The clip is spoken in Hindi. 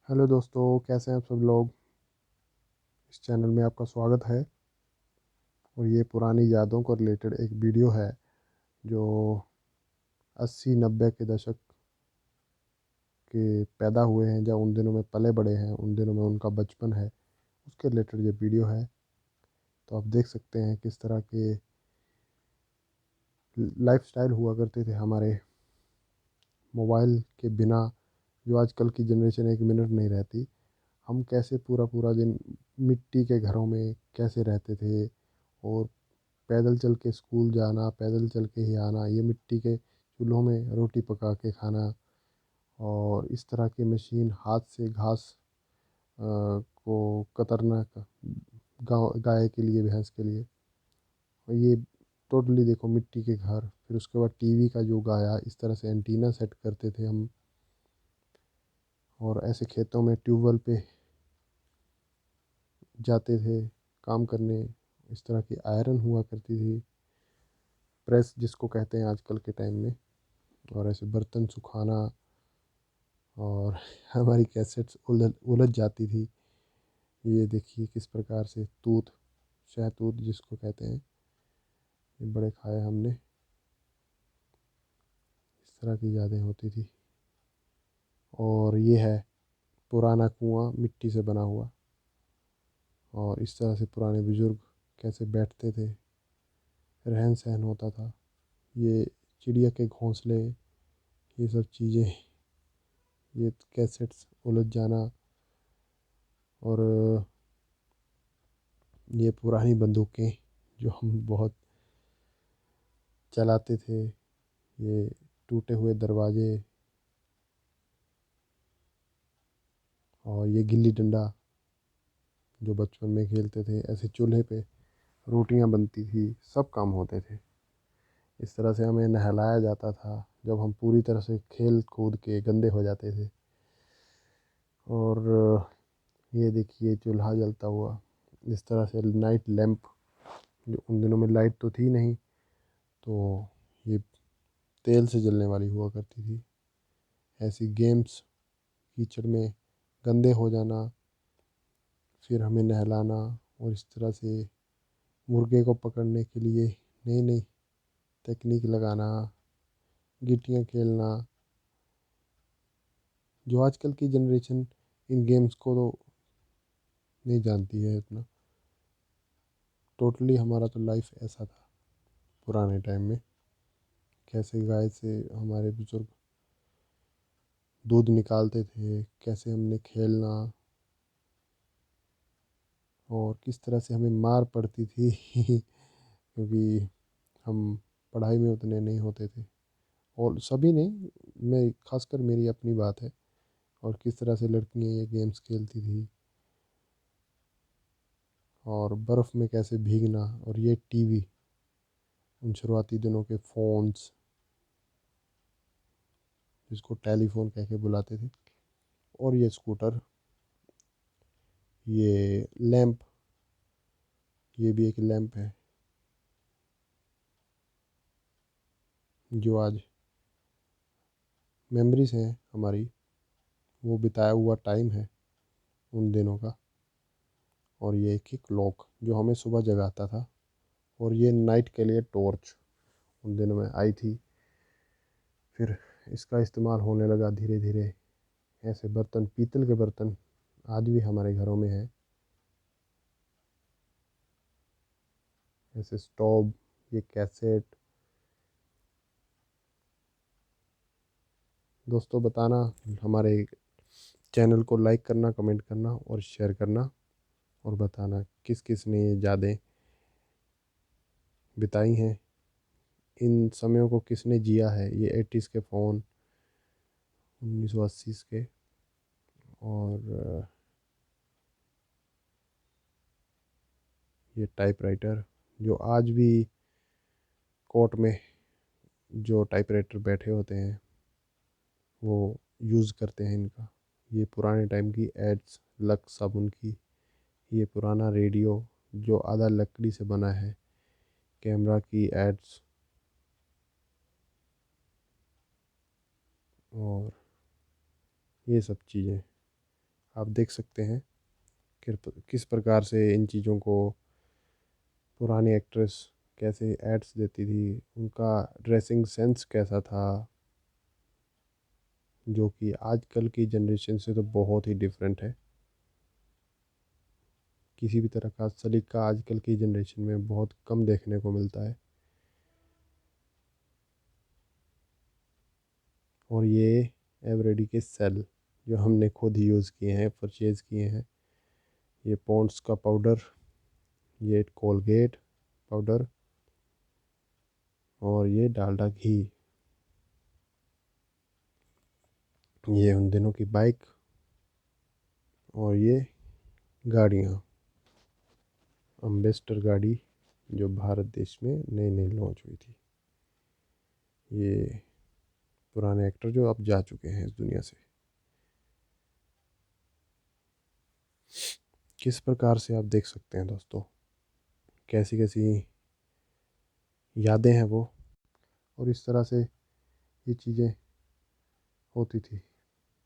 हेलो दोस्तों, कैसे हैं आप सब लोग। इस चैनल में आपका स्वागत है। और ये पुरानी यादों को रिलेटेड एक वीडियो है जो 80-90 के दशक के पैदा हुए हैं, जब उन दिनों में पले बड़े हैं, उन दिनों में उनका बचपन है, उसके रिलेटेड ये वीडियो है। तो आप देख सकते हैं किस तरह के लाइफस्टाइल हुआ करते थे हमारे मोबाइल के बिना। जो आजकल की जनरेशन एक मिनट नहीं रहती। हम कैसे पूरा पूरा दिन मिट्टी के घरों में कैसे रहते थे, और पैदल चल के स्कूल जाना, पैदल चल के ही आना, ये मिट्टी के चूल्हों में रोटी पका के खाना, और इस तरह की मशीन हाथ से घास को कतरना गाँव गाय के लिए, भैंस के लिए। और ये टोटली देखो मिट्टी के घर। फिर उसके बाद टीवी का युग आया, इस तरह से एंटीना सेट करते थे हम। और ऐसे खेतों में ट्यूबवेल पे जाते थे काम करने। इस तरह की आयरन हुआ करती थी, प्रेस जिसको कहते हैं आजकल के टाइम में। और ऐसे बर्तन सुखाना, और हमारी कैसेट्स उलझ उलझ जाती थी। ये देखिए किस प्रकार से तूत, शहतूत जिसको कहते हैं, ये बड़े खाए हमने। इस तरह की यादें होती थी। और ये है पुराना कुआं, मिट्टी से बना हुआ। और इस तरह से पुराने बुजुर्ग कैसे बैठते थे, रहन सहन होता था। ये चिड़िया के घोंसले, ये सब चीज़ें, ये कैसेट्स उलझ जाना। और ये पुरानी बंदूकें जो हम बहुत चलाते थे, ये टूटे हुए दरवाजे, और ये गिल्ली डंडा जो बचपन में खेलते थे। ऐसे चूल्हे पे रोटियां बनती थी, सब काम होते थे। इस तरह से हमें नहलाया जाता था जब हम पूरी तरह से खेल कूद के गंदे हो जाते थे। और ये देखिए चूल्हा जलता हुआ, इस तरह से नाइट लैंप, जो उन दिनों में लाइट तो थी नहीं, तो ये तेल से जलने वाली हुआ करती थी। ऐसी गेम्स, कीचड़ में गंदे हो जाना, फिर हमें नहलाना, और इस तरह से मुर्गे को पकड़ने के लिए नई नई तकनीक लगाना, गिट्टियाँ खेलना। जो आजकल की जनरेशन इन गेम्स को तो नहीं जानती है इतना। टोटली हमारा तो लाइफ ऐसा था पुराने टाइम में। कैसे गाय से हमारे बुजुर्ग दूध निकालते थे, कैसे हमने खेलना, और किस तरह से हमें मार पड़ती थी क्योंकि हम पढ़ाई में उतने नहीं होते थे। और सभी नहीं, मैं खासकर मेरी अपनी बात है। और किस तरह से लड़कियां ये गेम्स खेलती थी, और बर्फ़ में कैसे भीगना। और ये टीवी, उन शुरुआती दिनों के फ़ोन्स जिसको टेलीफोन कह के बुलाते थे। और ये स्कूटर, ये लैंप, ये भी एक लैंप है जो आज मेमोरीज हैं हमारी, वो बिताया हुआ टाइम है उन दिनों का। और ये एक ही क्लॉक जो हमें सुबह जगाता था। और ये नाइट के लिए टॉर्च उन दिनों में आई थी। फिर इसका इस्तेमाल होने लगा धीरे धीरे। ऐसे बर्तन, पीतल के बर्तन आज भी हमारे घरों में है। ऐसे स्टोव, ये कैसेट। दोस्तों बताना, हमारे चैनल को लाइक करना, कमेंट करना और शेयर करना। और बताना किस किस ने ये यादें बिताई हैं, इन समयों को किसने जिया है। ये 80s के फ़ोन, 1980s के। और ये टाइपराइटर जो आज भी कोर्ट में जो टाइपराइटर बैठे होते हैं वो यूज़ करते हैं इनका। ये पुराने टाइम की एड्स, लक्स साबुन की। ये पुराना रेडियो जो आधा लकड़ी से बना है, कैमरा की एड्स। और ये सब चीज़ें आप देख सकते हैं किस प्रकार से इन चीज़ों को पुरानी एक्ट्रेस कैसे एड्स देती थी, उनका ड्रेसिंग सेंस कैसा था, जो कि आजकल की जनरेशन से तो बहुत ही डिफरेंट है। किसी भी तरह का सलीका आजकल की जनरेशन में बहुत कम देखने को मिलता है। और ये एवरेडी के सेल जो हमने खुद ही यूज़ किए हैं, परचेज़ किए हैं, ये पॉन्ड्स का पाउडर, ये कोलगेट पाउडर, और ये डालडा घी, ये उन दिनों की बाइक, और ये गाड़ियाँ, अम्बेसडर गाड़ी जो भारत देश में नई नई लॉन्च हुई थी। ये पुराने एक्टर जो अब जा चुके हैं इस दुनिया से। किस प्रकार से आप देख सकते हैं दोस्तों, कैसी कैसी यादें हैं वो, और इस तरह से ये चीज़ें होती थी।